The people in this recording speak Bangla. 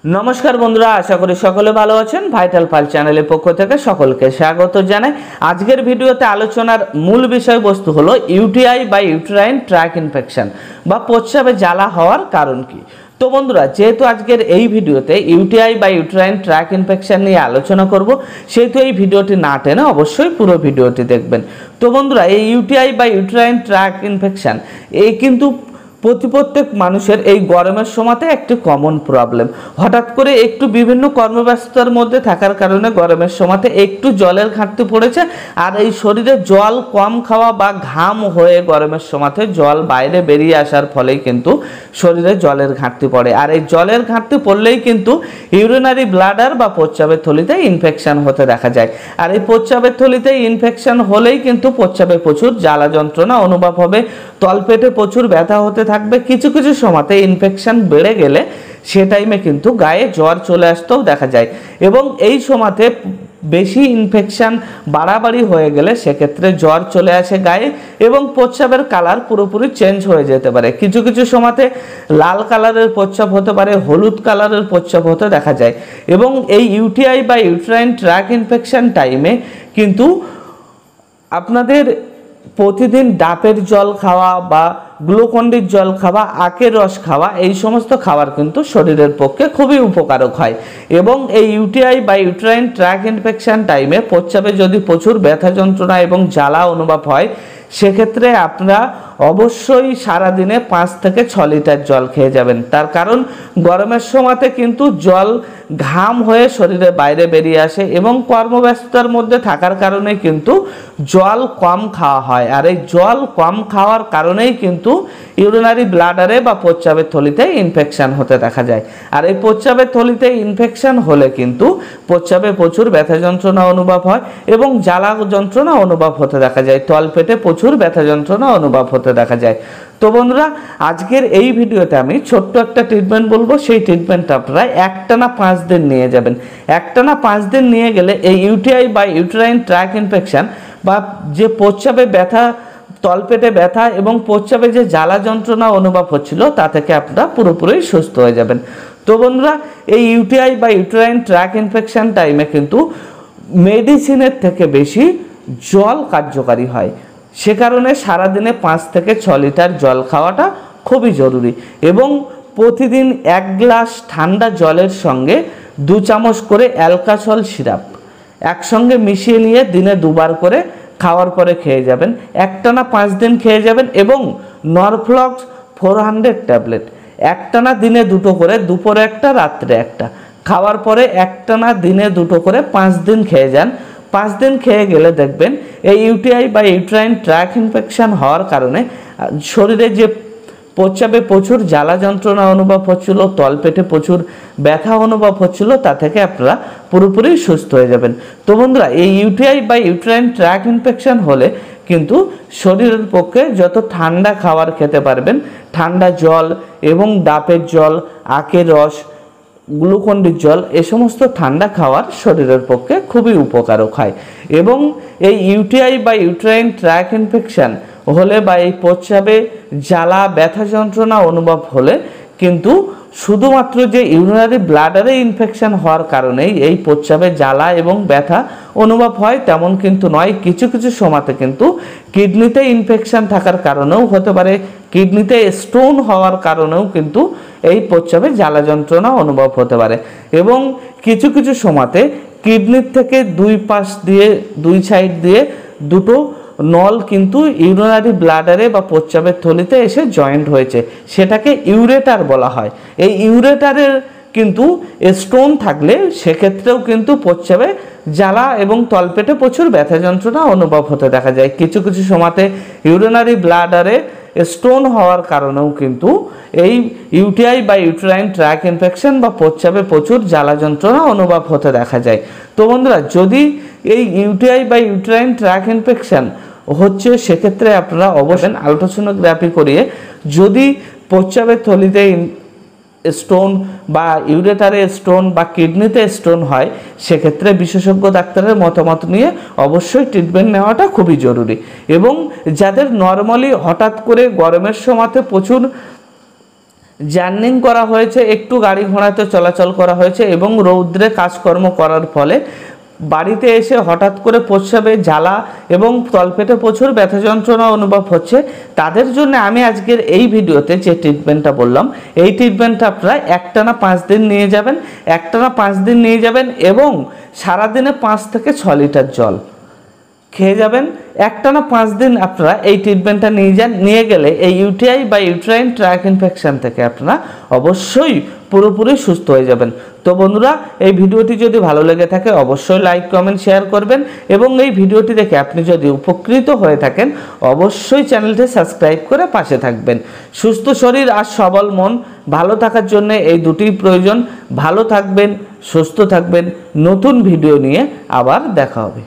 नमस्कार बंधुरा आशा करी सकले भालो आछेन। भाइटाल फाइल चैनल पक्ष थेके सकलके स्वागत जानाई। आजकेर भिडियोते आलोचनार मूल विषयबस्तु हलो यूटीआई बा यूटेराइन ट्रैक इनफेक्शन बा प्रस्रावे ज्वाला हওয়ার कारण कि। तो बंधुरा जेहेतु आजकेर এই ভিডিওতে यूटीआई बा यूटेराइन ट्रैक इनफेक्शन নিয়ে আলোচনা করব, সেহেতু এই ভিডিওটি না টেনে অবশ্যই পুরো ভিডিওটি দেখবেন। তো বন্ধুরা এই यूटीआई बा यूटेराइन ट्रैक इनफेक्शन এই কিন্তু প্রত্যেক মানুষের এই গরমের সময়তে একটি কমন প্রবলেম। হঠাৎ করে একটু বিভিন্ন কর্মব্যস্ততার মধ্যে থাকার কারণে গরমের সময়তে একটু জলের ঘাটতি পড়েছে, আর এই শরীরে জল কম খাওয়া বা ঘাম হয়ে গরমের সময়তে জল বাইরে বেরিয়ে আসার ফলেই কিন্তু শরীরে জলের ঘাটতি পড়ে। আর এই জলের ঘাটতি পড়লেই কিন্তু ইউরিনারি ব্লাডার বা প্রস্রাবের থলিতে ইনফেকশন হতে দেখা যায়। আর এই প্রস্রাবের থলিতে ইনফেকশন হলেই কিন্তু প্রস্রাবে প্রচুর জ্বালা যন্ত্রণা অনুভব হবে, তলপেটে প্রচুর ব্যথা হতে থাকবে। কিছু কিছু সময়তে ইনফেকশন বেড়ে গেলে সে টাইমে কিন্তু গায়ে জ্বর চলে আসতেও দেখা যায়, এবং এই সময়তে বেশি ইনফেকশন বাড়াবাড়ি হয়ে গেলে সেক্ষেত্রে জ্বর চলে আসে গায়ে, এবং প্রস্রাবের কালার পুরোপুরি চেঞ্জ হয়ে যেতে পারে। কিছু কিছু সময়তে লাল কালারের প্রস্রাব হতে পারে, হলুদ কালারের প্রস্রাব হতে দেখা যায়। এবং এই यूटीआई বা यूटेराइन ट्रैक इनफेक्शन टाइमे কিন্তু আপনাদের প্রতিদিন ডাবের জল খাওয়া বা গ্লুকন্ডির জল খাওয়া, আখের রস খাওয়া, এই সমস্ত খাবার কিন্তু শরীরের পক্ষে খুবই উপকারক হয়। এবং এই यूटीआई বা यूटेराइन ट्रैक इनफेक्शन টাইমে প্রস্রাবে যদি প্রচুর ব্যথা যন্ত্রণা এবং জ্বালা অনুভব হয়, সেক্ষেত্রে আপনারা অবশ্যই সারা দিনে 5 থেকে 6 লিটার জল খেয়ে যাবেন। তার কারণ গরমের সময়তে কিন্তু জল ঘাম হয়ে শরীরে বাইরে বেরিয়ে আসে, এবং কর্মব্যস্ততার মধ্যে থাকার কারণে কিন্তু জল কম খাওয়া হয়। আর এই জল কম খাওয়ার কারণেই কিন্তু ইউরিনারি ব্লাডারে বা প্রস্রাবের থলিতে ইনফেকশন হতে দেখা যায়। আর এই প্রস্রাবের থলিতে ইনফেকশন হলে কিন্তু প্রস্রাবে প্রচুর ব্যথা যন্ত্রণা অনুভব হয় এবং জ্বালা যন্ত্রণা অনুভব হতে দেখা যায়, তলপেটে প্রচুর ব্যথা যন্ত্রণা অনুভব হতে দেখা যায়। তো বন্ধুরা আজকের এই ভিডিওতে আমি ছোট্ট একটা ট্রিটমেন্ট বলবো, সেই ট্রিটমেন্টটা আপনারা একটানা 5 দিন নিয়ে যাবেন। একটানা 5 দিন নিয়ে গেলে এই यूटीआई বা यूटेराइन ट्रैक इनफेक्शन বা যে প্রস্রাবে ব্যথা, তলপেটে ব্যথা এবং প্রস্রাবে যে জ্বালা যন্ত্রণা অনুভব হচ্ছিল তা থেকে আপনারা পুরোপুরি সুস্থ হয়ে যাবেন। তো বন্ধুরা এই यूटीआई বা यूटेराइन ट्रैक इनफेक्शन টাইমে কিন্তু মেডিসিনের থেকে বেশি জল কার্যকারী হয়। সে কারণে সারা দিনে 5 থেকে 6 লিটার জল খাওয়াটা খুবই জরুরি, এবং প্রতিদিন 1 গ্লাস ঠান্ডা জলের সঙ্গে 2 চামচ করে অ্যালকাসল সিরাপ একসঙ্গে মিশিয়ে নিয়ে দিনে 2 বার করে খাওয়ার পরে খেয়ে যাবেন। একটানা 5 দিন খেয়ে যাবেন, এবং নরফ্লক্স 400 ট্যাবলেট একটানা দিনে 2টো করে, দুপুরে একটা রাত্রে একটা, খাওয়ার পরে একটানা দিনে 2টো করে 5 দিন খেয়ে যান। 5 দিন খেয়ে গেলে দেখবেন এই यूटीआई বা यूटेराइन ट्रैक इनफेक्शन হওয়ার কারণে শরীরে যে প্রস্রাবে প্রচুর জ্বালা যন্ত্রণা অনুভব হচ্ছিল, তলপেটে প্রচুর ব্যথা অনুভব হচ্ছিল, তা থেকে আপনারা পুরোপুরি সুস্থ হয়ে যাবেন। তো বন্ধুরা এই यूटीआई বা यूटेराइन ट्रैक इनफेक्शन হলে কিন্তু শরীরের পক্ষে যত ঠান্ডা খাবার খেতে পারবেন, ঠান্ডা জল এবং ডাবের জল, আখের রস, গ্লুকন্ডির জল, এ সমস্ত ঠান্ডা খাওয়ার শরীরের পক্ষে খুবই উপকারক হয়। এবং এই यूटीआई বা यूटेराइन ट्रैक इनफेक्शन হলে বা এই প্রস্রাবে জ্বালা ব্যথা যন্ত্রণা অনুভব হলে কিন্তু শুধুমাত্র যে ইউরিনারি ব্লাডারে ইনফেকশন হওয়ার কারণেই এই প্রস্রাবে জ্বালা এবং ব্যথা অনুভব হয় তেমন কিন্তু নয়। কিছু কিছু সময়তে কিন্তু কিডনিতে ইনফেকশন থাকার কারণেও হতে পারে, কিডনিতে স্টোন হওয়ার কারণেও কিন্তু এই প্রস্রাবে জ্বালা যন্ত্রণা অনুভব হতে পারে, এবং কিছু কিছু সময়তে কিডনির থেকে 2 পাশ দিয়ে 2 সাইড দিয়ে 2টো নল কিন্তু ইউরিনারি ব্লাডারে বা প্রস্রাবের থলিতে এসে জয়েন্ট হয়েছে, সেটাকে ইউরেটার বলা হয়। এই ইউরেটারের কিন্তু স্টোন থাকলে সেক্ষেত্রেও কিন্তু প্রস্রাবে জ্বালা এবং তলপেটে প্রচুর ব্যথা যন্ত্রণা অনুভব হতে দেখা যায়। কিছু কিছু সময়তে ইউরিনারি ব্লাডারে স্টোন হওয়ার কারণেও কিন্তু এই यूटीआई বা यूटेराइन ट्रैक इनफेक्शन বা প্রস্রাবে প্রচুর জ্বালা যন্ত্রণা অনুভব হতে দেখা যায়। তো বন্ধুরা যদি এই यूटीआई বা यूटेराइन ट्रैक इनफेक्शन হচ্ছে, সেক্ষেত্রে আপনারা অবশ্যই আলট্রাসোনোগ্রাফি করিয়ে যদি প্রস্রাবের থলিতে স্টোন বা ইউরেটারে স্টোন বা কিডনিতে স্টোন হয়, সেক্ষেত্রে বিশেষজ্ঞ ডাক্তারের মতামত নিয়ে অবশ্যই ট্রিটমেন্ট নেওয়াটা খুবই জরুরি। এবং যাদের নর্মালি হঠাৎ করে গরমের সময়তে প্রচুর জার্নিং করা হয়েছে, একটু গাড়ি ঘোড়াতে চলাচল করা হয়েছে এবং রৌদ্রে কাজকর্ম করার ফলে বাড়িতে এসে হঠাৎ করে প্রস্রাবে জ্বালা এবং তলপেটে প্রচুর ব্যথা যন্ত্রণা অনুভব হচ্ছে, তাদের জন্য আমি আজকের এই ভিডিওতে যে ট্রিটমেন্টটা বললাম, এই ট্রিটমেন্টটা আপনারা একটানা 5 দিন নিয়ে যাবেন। একটানা 5 দিন নিয়ে যাবেন এবং সারাদিনে 5 থেকে 6 লিটার জল খেয়ে যাবেন। একটানা 5 দিন আপনারা এই ট্রিটমেন্টটা নিয়ে গেলে এই ইউটিআই বা ইউটেরাইন ট্র্যাক্ট ইনফেকশন থেকে আপনারা অবশ্যই পুরোপুরি সুস্থ হয়ে যাবেন। তো বন্ধুরা, এই ভিডিওটি যদি ভালো লেগে থাকে অবশ্যই লাইক কমেন্ট শেয়ার করবেন এবং এই ভিডিওটি দেখে আপনি যদি উপকৃত হয়ে থাকেন অবশ্যই চ্যানেলটি সাবস্ক্রাইব করে পাশে থাকবেন। সুস্থ শরীর আর সবল মন ভালো থাকার জন্য এই দুটিই প্রয়োজন। ভালো থাকবেন, সুস্থ থাকবেন। নতুন ভিডিও নিয়ে আবার দেখা হবে।